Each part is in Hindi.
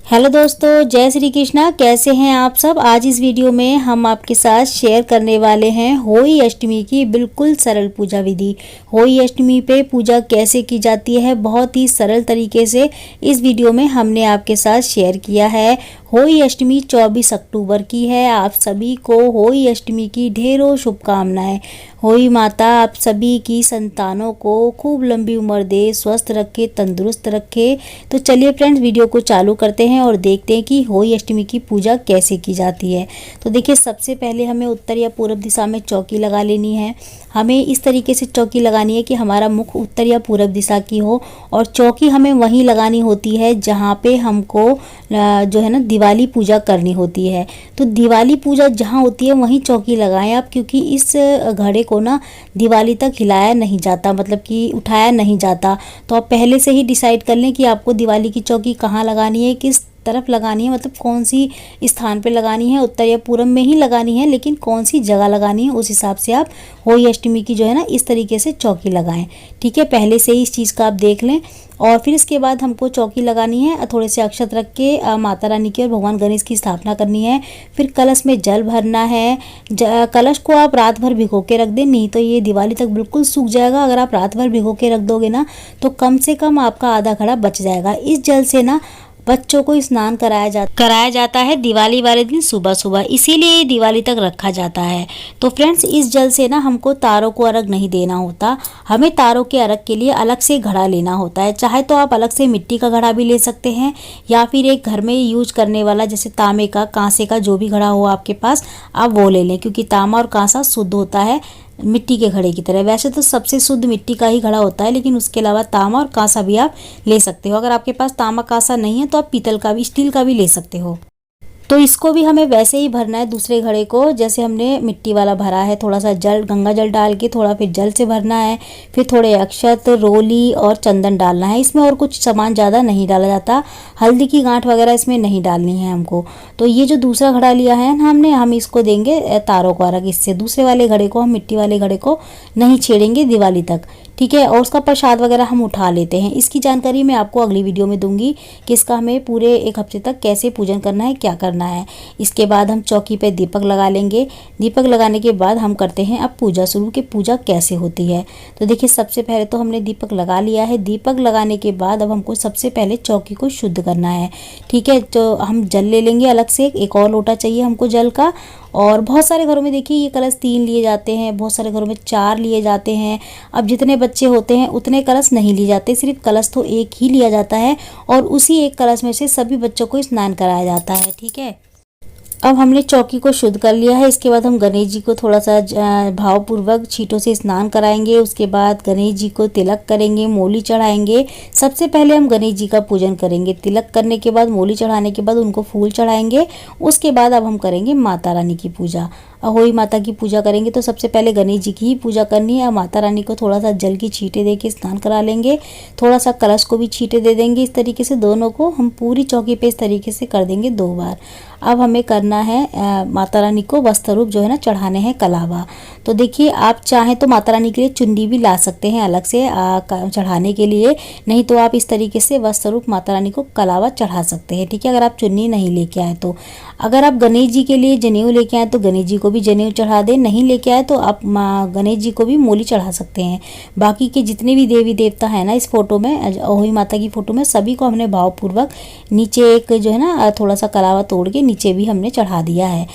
हेलो दोस्तों, जय श्री कृष्णा। कैसे हैं आप सब। आज इस वीडियो में हम आपके साथ शेयर करने वाले हैं होली अष्टमी की बिल्कुल सरल पूजा विधि। होली अष्टमी पे पूजा कैसे की जाती है बहुत ही सरल तरीके से इस वीडियो में हमने आपके साथ शेयर किया है। होली अष्टमी 24 अक्टूबर की है। आप सभी को होली अष्टमी की ढेरों शुभकामनाएं। होली माता आप सभी की संतानों को खूब लंबी उम्र दे, स्वस्थ रखे, तंदुरुस्त रखे। तो चलिए फ्रेंड्स, वीडियो को चालू करते हैं और देखते हैं कि होली अष्टमी की पूजा कैसे की जाती है। तो देखिए, सबसे पहले हमें उत्तर या पूर्व दिशा में चौकी लगा लेनी है। हमें इस तरीके से चौकी लगानी है कि हमारा मुख उत्तर या पूर्व दिशा की हो, और चौकी हमें वहीं लगानी होती है जहाँ पे हमको जो है ना दिवाली पूजा करनी होती है। तो दिवाली पूजा जहाँ होती है वहीं चौकी लगाएं आप, क्योंकि इस घड़े को ना दिवाली तक हिलाया नहीं जाता, मतलब कि उठाया नहीं जाता। तो आप पहले से ही डिसाइड कर लें कि आपको दिवाली की चौकी कहाँ लगानी है, किस तरफ लगानी है, मतलब कौन सी स्थान पे लगानी है। उत्तर या पूर्व में ही लगानी है, लेकिन कौन सी जगह लगानी है उस हिसाब से आप होली अष्टमी की जो है ना इस तरीके से चौकी लगाएं। ठीक है, पहले से ही इस चीज़ का आप देख लें। और फिर इसके बाद हमको चौकी लगानी है, थोड़े से अक्षत रख के माता रानी की और भगवान गणेश की स्थापना करनी है। फिर कलश में जल भरना है। कलश को आप रात भर भिगो के रख दें, नहीं तो ये दिवाली तक बिल्कुल सूख जाएगा। अगर आप रात भर भिगो के रख दोगे ना तो कम से कम आपका आधा घड़ा बच जाएगा। इस जल से ना बच्चों को स्नान कराया जाता है दिवाली वाले दिन सुबह सुबह, इसीलिए दिवाली तक रखा जाता है। तो फ्रेंड्स, इस जल से ना हमको तारों को अर्घ नहीं देना होता। हमें तारों के अर्घ के लिए अलग से घड़ा लेना होता है। चाहे तो आप अलग से मिट्टी का घड़ा भी ले सकते हैं, या फिर एक घर में यूज करने वाला जैसे तांबे का, कांसे का, जो भी घड़ा हो आपके पास आप वो ले लें, क्योंकि तांबा और कांसा शुद्ध होता है मिट्टी के घड़े की तरह। वैसे तो सबसे शुद्ध मिट्टी का ही घड़ा होता है, लेकिन उसके अलावा तांबा और कांसा भी आप ले सकते हो। अगर आपके पास तांबा कांसा नहीं है तो आप पीतल का भी, स्टील का भी ले सकते हो। तो इसको भी हमें वैसे ही भरना है दूसरे घड़े को, जैसे हमने मिट्टी वाला भरा है। थोड़ा सा जल, गंगा जल डाल के थोड़ा फिर जल से भरना है। फिर थोड़े अक्षत, रोली और चंदन डालना है। इसमें और कुछ सामान ज़्यादा नहीं डाला जाता। हल्दी की गांठ वगैरह इसमें नहीं डालनी है हमको। तो ये जो दूसरा घड़ा लिया है ना हमने, हम इसको देंगे तारों को अर्घ। इससे दूसरे वाले घड़े को, हम मिट्टी वाले घड़े को नहीं छेड़ेंगे दिवाली तक। ठीक है, और उसका प्रसाद वगैरह हम उठा लेते हैं। इसकी जानकारी मैं आपको अगली वीडियो में दूंगी कि इसका हमें पूरे एक हफ्ते तक कैसे पूजन करना है, क्या करना है। इसके बाद हम चौकी पे दीपक लगा लेंगे। दीपक लगाने के बाद हम करते हैं अब पूजा शुरू, कि पूजा कैसे होती है। तो देखिए, सबसे पहले तो हमने दीपक लगा लिया है। दीपक लगाने के बाद अब हमको सबसे पहले चौकी को शुद्ध करना है। ठीक है, तो हम जल ले लेंगे अलग से, एक और लोटा चाहिए हमको जल का। और बहुत सारे घरों में देखिए ये कलश 3 लिए जाते हैं, बहुत सारे घरों में 4 लिए जाते हैं। अब जितने बच्चे होते हैं उतने कलश नहीं लिए जाते, सिर्फ कलश तो एक ही लिया जाता है, और उसी एक कलश में से सभी बच्चों को स्नान कराया जाता है। ठीक है, अब हमने चौकी को शुद्ध कर लिया है। इसके बाद हम गणेश जी को थोड़ा सा भावपूर्वक छींटों से स्नान कराएंगे। उसके बाद गणेश जी को तिलक करेंगे, मोली चढ़ाएंगे। सबसे पहले हम गणेश जी का पूजन करेंगे। तिलक करने के बाद, मोली चढ़ाने के बाद उनको फूल चढ़ाएंगे। उसके बाद अब हम करेंगे माता रानी की पूजा। अहोई माता की पूजा करेंगे तो सबसे पहले गणेश जी की ही पूजा करनी है। माता रानी को थोड़ा सा जल की छींटे दे के स्नान करा लेंगे। थोड़ा सा कलश को भी छींटे दे देंगे। इस तरीके से दोनों को हम पूरी चौकी पे इस तरीके से कर देंगे 2 बार। अब हमें करना है माता रानी को वस्त्र रूप जो है ना चढ़ाने हैं कलावा। तो देखिए, आप चाहें तो माता रानी के लिए चुन्नी भी ला सकते हैं अलग से चढ़ाने के लिए, नहीं तो आप इस तरीके से वस्त्र रूप माता रानी को कलावा चढ़ा सकते हैं। ठीक है, अगर आप चुन्नी नहीं लेके आए तो। अगर आप गणेश जी के लिए जनेऊ लेके आए तो गणेश जी को भी जनेऊ चढ़ा दें, नहीं लेके आए तो आप गणेश जी को भी मोली चढ़ा सकते हैं। बाकी के जितने भी देवी देवता हैं ना इस फोटो में, अहोई माता की फोटो में, सभी को हमने भावपूर्वक नीचे एक जो है ना थोड़ा सा कलावा तोड़ के नीचे भी हमने चढ़ा दिया है।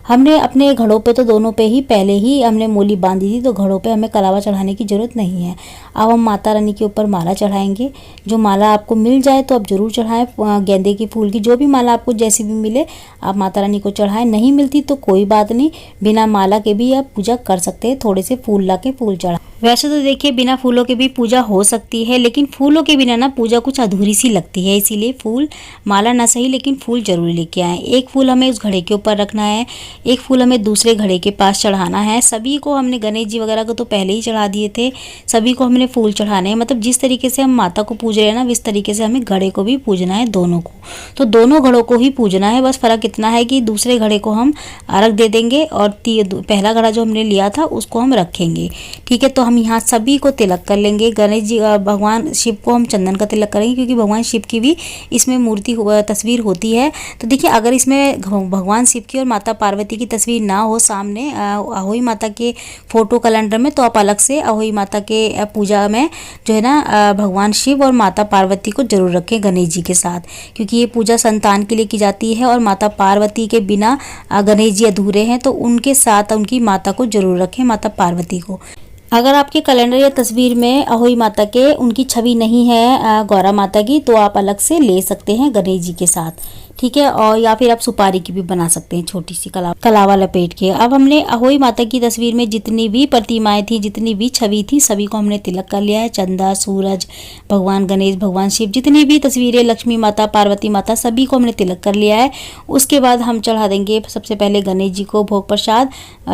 हमने अपने घड़ों पे तो दोनों पे ही पहले ही हमने मोली बांधी थी, तो घड़ों पे हमें कलावा चढ़ाने की ज़रूरत नहीं है। अब हम माता रानी के ऊपर माला चढ़ाएंगे। जो माला आपको मिल जाए तो आप ज़रूर चढ़ाएं, गेंदे के फूल की, जो भी माला आपको जैसी भी मिले आप माता रानी को चढ़ाएं। नहीं मिलती तो कोई बात नहीं, बिना माला के भी आप पूजा कर सकते हैं। थोड़े से फूल ला के फूल चढ़ा। वैसे तो देखिए, बिना फूलों के भी पूजा हो सकती है, लेकिन फूलों के बिना ना पूजा कुछ अधूरी सी लगती है, इसीलिए फूल, माला ना सही लेकिन फूल जरूर लेके आएँ। एक फूल हमें उस घड़े के ऊपर रखना है। एक फूल हमें दूसरे घड़े के पास चढ़ाना है। सभी को हमने गणेश जी वगैरह को तो पहले ही चढ़ा दिए थे, सभी को हमने फूल चढ़ाने हैं। मतलब जिस तरीके से हम माता को पूज रहे हैं ना, इस तरीके से हमें घड़े को भी पूजना है, दोनों को। तो दोनों घड़ों को ही पूजना है। बस फ़र्क इतना है कि दूसरे घड़े को हम अर्घ दे देंगे और पहला घड़ा जो हमने लिया था उसको हम रखेंगे। ठीक है, तो हम यहाँ सभी को तिलक कर लेंगे। गणेश जी भगवान शिव को हम चंदन का तिलक करेंगे, क्योंकि भगवान शिव की भी इसमें मूर्ति तस्वीर होती है। तो देखिए, अगर इसमें भगवान शिव की और माता पार्वती की तस्वीर ना हो सामने अहोई माता के फोटो कैलेंडर में, तो आप अलग से अहोई माता के पूजा में जो है ना भगवान शिव और माता पार्वती को जरूर रखें गणेश जी के साथ, क्योंकि ये पूजा संतान के लिए की जाती है और माता पार्वती के बिना गणेश जी अधूरे हैं। तो उनके साथ उनकी माता को जरूर रखें, माता पार्वती को। अगर आपके कैलेंडर या तस्वीर में अहोई माता के उनकी छवि नहीं है गौरा माता की, तो आप अलग से ले सकते हैं गणेश जी के साथ। ठीक है, और या फिर आप सुपारी की भी बना सकते हैं, छोटी सी कलावा लपेट के। अब हमने अहोई माता की तस्वीर में जितनी भी प्रतिमाएं थी, जितनी भी छवि थी, सभी को हमने तिलक कर लिया है। चंदा, सूरज, भगवान गणेश, भगवान शिव, जितनी भी तस्वीरें, लक्ष्मी माता, पार्वती माता, सभी को हमने तिलक कर लिया है। उसके बाद हम चढ़ा देंगे सबसे पहले गणेश जी को भोग प्रसाद।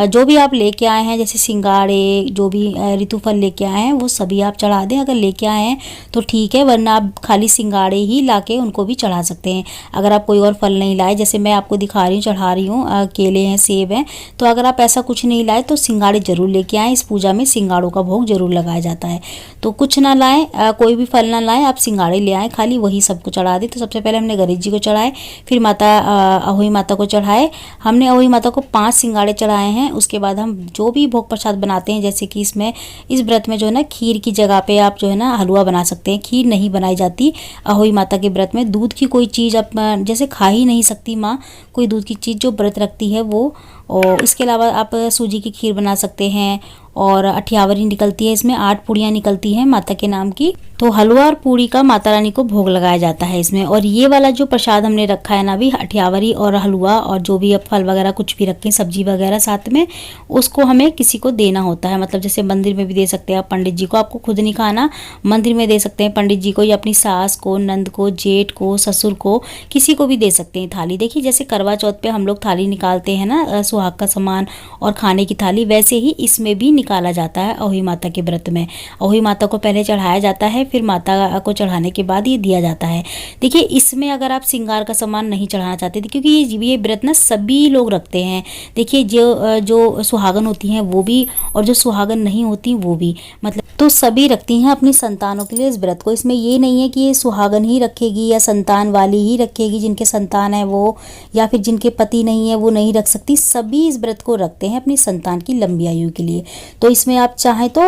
जो भी आप लेके आए हैं, जैसे सिंगाड़े, जो भी ऋतु फल लेके आए हैं, वो सभी आप चढ़ा दें। अगर लेके आए हैं तो ठीक है, वरना आप खाली सिंगाड़े ही लाके उनको भी चढ़ा सकते हैं। अगर आप कोई और फल नहीं लाए, जैसे मैं आपको दिखा रही हूँ, चढ़ा रही हूँ, केले हैं, सेब हैं, तो अगर आप ऐसा कुछ नहीं लाए तो सिंगाड़े जरूर लेके आएँ। इस पूजा में सिंगाड़ों का भोग जरूर लगाया जाता है। तो कुछ ना लाएं, कोई भी फल ना लाएं, आप सिंगाड़े ले आएँ, खाली वही सबको चढ़ा दें। तो सबसे पहले हमने गणेश जी को चढ़ाए, फिर माता अहोई माता को चढ़ाए। हमने अहोई माता को 5 सिंगाड़े चढ़ाए हैं। उसके बाद हम जो भी भोग प्रसाद बनाते हैं, जैसे कि इस व्रत में जो है ना, खीर की जगह पे आप जो है ना हलवा बना सकते हैं। खीर नहीं बनाई जाती अहोई माता के व्रत में। दूध की कोई चीज़ आप जैसे खा ही नहीं सकती माँ, कोई दूध की चीज़ जो व्रत रखती है वो। और इसके अलावा आप सूजी की खीर बना सकते हैं। और अठियावरी निकलती है, इसमें 8 पूड़ियाँ निकलती हैं माता के नाम की। तो हलवा और पूड़ी का माता रानी को भोग लगाया जाता है इसमें। और ये वाला जो प्रसाद हमने रखा है ना भी, अठियावरी और हलवा और जो भी आप फल वगैरह कुछ भी रखें, सब्जी वगैरह साथ में, उसको हमें किसी को देना होता है। मतलब जैसे मंदिर में भी दे सकते हैं आप, पंडित जी को, आपको खुद नहीं खाना, मंदिर में दे सकते हैं पंडित जी को, या अपनी सास को, नंद को, जेठ को, ससुर को, किसी को भी दे सकते हैं थाली। देखिए, जैसे करवा चौथ पे हम लोग थाली निकालते हैं ना, सुहाग का सामान और खाने की थाली, वैसे ही इसमें भी निकाला जाता है अहोई माता के व्रत में। अहोई माता को पहले चढ़ाया जाता है, फिर माता को चढ़ाने के बाद ये दिया जाता है। देखिए, इसमें अगर आप श्रृंगार का सामान नहीं चढ़ाना चाहते थे, क्योंकि ये व्रत ना सभी लोग रखते हैं। देखिए, जो सुहागन होती हैं वो भी, और जो सुहागन नहीं होती वो भी, मतलब तो सभी रखती हैं अपनी संतानों के लिए इस व्रत को। इसमें ये नहीं है कि ये सुहागन ही रखेगी या संतान वाली ही रखेगी, जिनके संतान है वो, या फिर जिनके पति नहीं है वो नहीं रख सकती। सभी इस व्रत को रखते हैं अपनी संतान की लंबी आयु के लिए। तो इसमें आप चाहें तो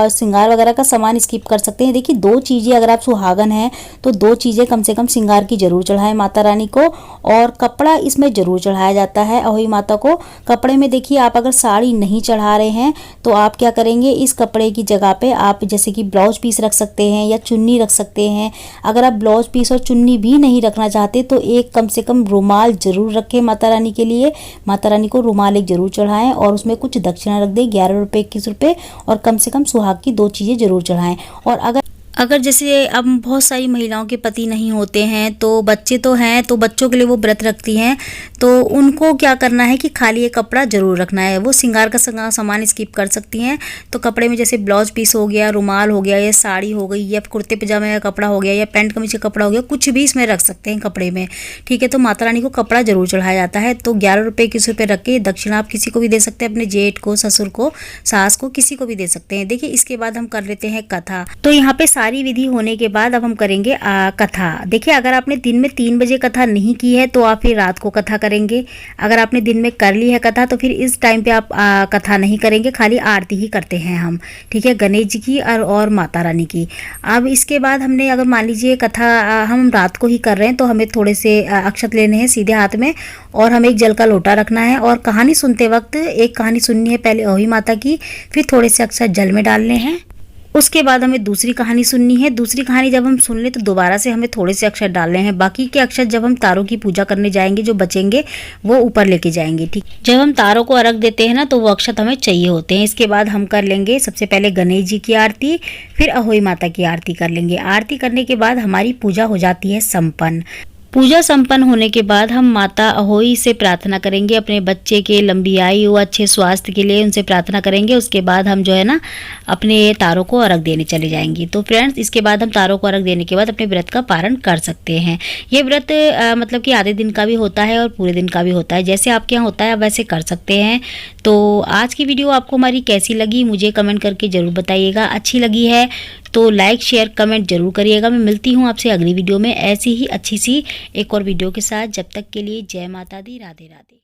श्रृंगार वगैरह का सामान स्किप कर सकते हैं। देखिए, 2 चीज़ें, अगर आप सुहागन हैं तो 2 चीज़ें कम से कम श्रृंगार की जरूर चढ़ाएं माता रानी को। और कपड़ा इसमें जरूर चढ़ाया जाता है अहोई माता को। कपड़े में देखिए, आप अगर साड़ी नहीं चढ़ा रहे हैं तो आप क्या करेंगे, इस कपड़े की जगह पे आप जैसे कि ब्लाउज पीस रख सकते हैं या चुन्नी रख सकते हैं। अगर आप ब्लाउज पीस और चुन्नी भी नहीं रखना चाहते तो एक कम से कम रुमाल जरूर रखें माता रानी के लिए। माता रानी को रुमाल एक जरूर चढ़ाएं और उसमें कुछ दक्षिणा रख दें, 11 रुपये, 21 रुपये, और कम से कम सुहाग की 2 चीज़ें जरूर चढ़ाएं। और अगर जैसे अब बहुत सारी महिलाओं के पति नहीं होते हैं, तो बच्चे तो हैं, तो बच्चों के लिए वो व्रत रखती हैं, तो उनको क्या करना है कि खाली एक कपड़ा जरूर रखना है। वो श्रृंगार का सामान स्किप कर सकती हैं। तो कपड़े में जैसे ब्लाउज पीस हो गया, रुमाल हो गया, या साड़ी हो गई, या कुर्ते पजामे का कपड़ा हो गया, या पैंट कमीज का कपड़ा हो गया, कुछ भी इसमें रख सकते हैं कपड़े में। ठीक है, तो माता रानी को कपड़ा जरूर चढ़ाया जाता है। तो 11 रुपये, 21 रुपये रख के दक्षिणा आप किसी को भी दे सकते हैं, अपने जेठ को, ससुर को, सास को, किसी को भी दे सकते हैं। देखिए, इसके बाद हम कर लेते हैं कथा। तो यहाँ पे सारी विधि होने के बाद अब हम करेंगे कथा। देखिए, अगर आपने दिन में 3 बजे कथा नहीं की है तो आप फिर रात को कथा करेंगे। अगर आपने दिन में कर ली है कथा तो फिर इस टाइम पे आप कथा नहीं करेंगे, खाली आरती ही करते हैं हम। ठीक है, गणेश जी की और माता रानी की। अब इसके बाद हमने, अगर मान लीजिए कथा हम रात को ही कर रहे हैं, तो हमें थोड़े से अक्षत लेने हैं सीधे हाथ में, और हमें एक जल का लोटा रखना है। और कहानी सुनते वक्त एक कहानी सुननी है पहले अहोई माता की, फिर थोड़े से अक्षत जल में डालने हैं। उसके बाद हमें दूसरी कहानी सुननी है। दूसरी कहानी जब हम सुन लें तो दोबारा से हमें थोड़े से अक्षर डालने हैं। बाकी के अक्षर जब हम तारों की पूजा करने जाएंगे, जो बचेंगे वो ऊपर लेके जाएंगे। ठीक, जब हम तारों को अर्घ देते हैं ना, तो वो अक्षत हमें चाहिए होते हैं। इसके बाद हम कर लेंगे सबसे पहले गणेश जी की आरती, फिर अहोई माता की आरती कर लेंगे। आरती करने के बाद हमारी पूजा हो जाती है संपन्न। पूजा संपन्न होने के बाद हम माता अहोई से प्रार्थना करेंगे, अपने बच्चे के लंबी आयु अच्छे स्वास्थ्य के लिए उनसे प्रार्थना करेंगे। उसके बाद हम जो है ना अपने तारों को अर्घ देने चले जाएंगे। तो फ्रेंड्स, इसके बाद हम तारों को अर्घ देने के बाद अपने व्रत का पारण कर सकते हैं। ये व्रत मतलब कि आधे दिन का भी होता है और पूरे दिन का भी होता है, जैसे आपके यहाँ होता है आप वैसे कर सकते हैं। तो आज की वीडियो आपको हमारी कैसी लगी मुझे कमेंट करके ज़रूर बताइएगा। अच्छी लगी है तो लाइक शेयर कमेंट जरूर करिएगा। मैं मिलती हूँ आपसे अगली वीडियो में ऐसी ही अच्छी सी एक और वीडियो के साथ। जब तक के लिए जय माता दी, राधे राधे।